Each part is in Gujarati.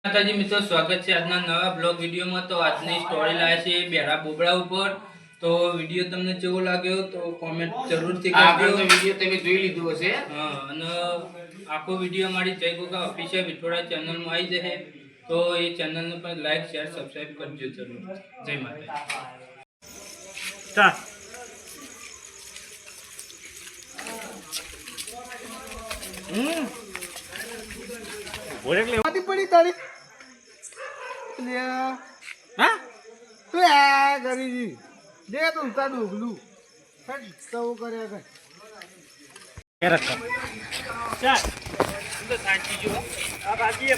માતાજી મિત્રો, સ્વાગત છે આજના નવા બ્લોગ વિડીયોમાં। તો આજની સ્ટોરી લાવે છે બેરા બોબડા ઉપર। તો વિડીયો તમને કેવો લાગ્યો તો કોમેન્ટ જરૂરથી કરજો। આ વિડીયો તમે જોઈ લીધો હશે। હા, અને આખો વિડીયો મારી જય ગોગા ઓફિશિયલ વિઠોડા ચેનલમાં આવી જશે। તો એ ચેનલને પણ લાઈક શેર સબસ્ક્રાઇબ કરજો જરૂર। જય માતાજી। સ્ટાર્ટ। બોલે કે આતી પડી તારી લે હા તું આ કરી દી દે તો ઉતા ડોગલું ફટ તો કરે કર કેરક સ્ટાર્ટ તો સાચી જો આ બાકી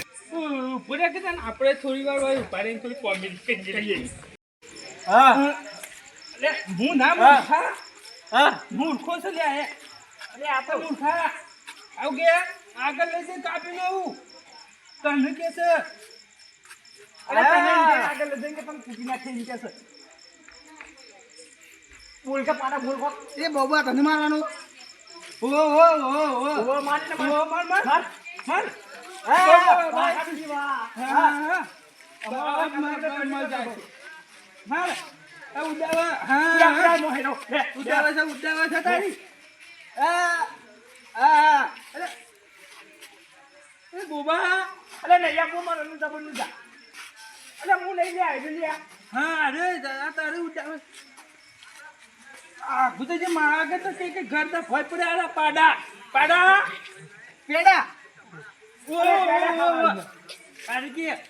બોલે કે આપણે થોડી વાર હોય ઉપાડીને થોડી કોમેન્ટ કરી લઈએ। હા લે હું ના મૂર્ખા હા મૂર્ખો છે લે અરે આ તો મૂર્ખા આવ ગયા આગળ લઈ જઈને કાપી લઉં તને કે છે અરે તને આગળ લઈ જઈને પણ કૂટી નાખે એમ કે છે બોલ કે પાડા બોલ એ બાબા તને મારવાનો ઓ માર ને માર માર માર માર મારા તો કઈ ઘર તો ભય પડ્યા પાડા પાડા પેડા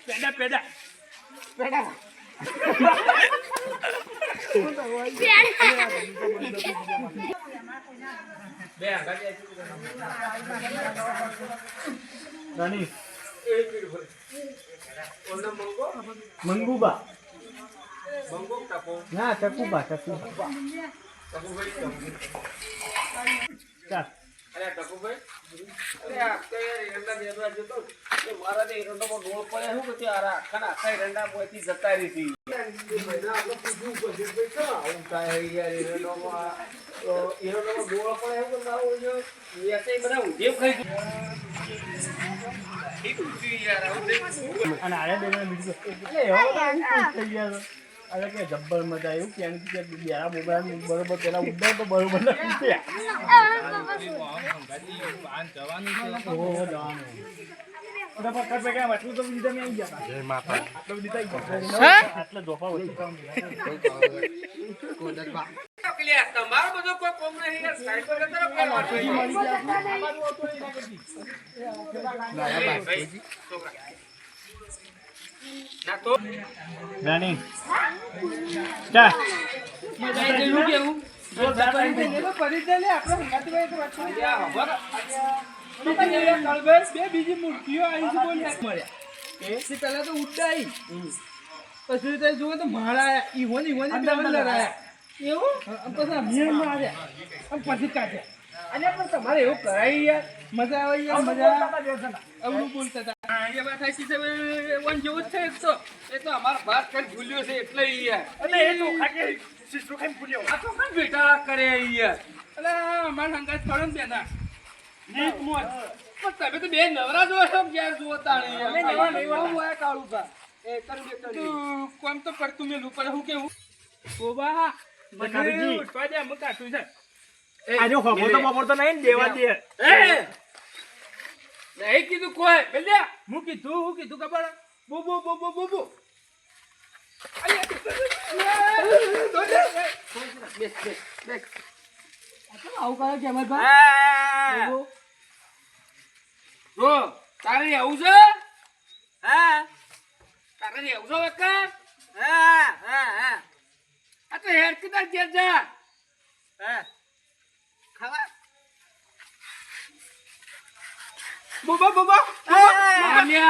પેડા પેડા પેડા રાની મંગુબા ના ટકુબા ટકુબા ચાલ અરે ટકુભાઈ અરે આ કઈ એરંડા દેવા જતો કે મારા દે એરંડામાં ડોળ પડે હું કે આ આખા આખા એરંડા મોયથી જતા રહી હતી મહિના આપણે પૂછવું પડશે કે શું આવું થાય યાર એરંડામાં ડોળ પડે એવું કે મારો જો એસે બધા ઉધેવ ખાઈ ગયું અને આરે બેને બીજું એટલે એવો થઈ ગયા અરે કે જબ્બર મજા આવ્યું કેમ કે બેરા મોબાઈલ બરોબર પેલા ઉડ્ડા તો બરોબર નથી જવાનું છે ઓહો જવાનું અરે પકડ પેગા આટલું તો બીજા મેં આવી ગયા જય માતા આટલું દીધા આટલા જોફા વચ્ચે કામ તમારો બધો કોઈ કોમ નહીં યાર સાઈડ પર ના તો રાની સ્ટાર્ટ મજા આવી ગયું કેવું બીજી મૂર્તિઓ આવી છે પેલા તો ઉડાઈ પછી જુઓ તો મારા ઈવોની એવું પછી મીણ માર્યા પછી કાઢ્યા અને પણ તમારે એવું કરાય યાર મજા આવે યાર મજા અવળું બોલતા હતા એ વાત થાય છે વન જેવું છે એ તો અમારા ભાત ખાઈ ભૂલ્યો છે એટલે યાર અને એ તો ખાકે સિસ્ટો ખાઈ ભૂલ્યો આ તો કઈ બેટા કરે યાર અલે અમારા સંગાત પડો ને બેના નીત મોજ પણ તમે તો બે નવરા જો છો યાર જુઓ તાણી યાર અમે નવા નહીં હું આ કાળું કા એ કરી દે તું કોમ તો પડતું મેલું પણ હું કેવું ઓબા મને ઉઠવા દે અમે કાઠું છે આજો ખબર તો બપોર તો નહીં દેવા દે નહીં કીધું કોઈ બેલ્યા હું કીધું ખબર બો બો બો બો બો બો આવું કરે કે અમે ભાઈ રો તારે આવું છે હા તારે આવું છે વકા હા આ તો હેડ કીધા ઘેર જા હા ખાવા બોબા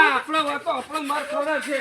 આપણો માર ખબર છે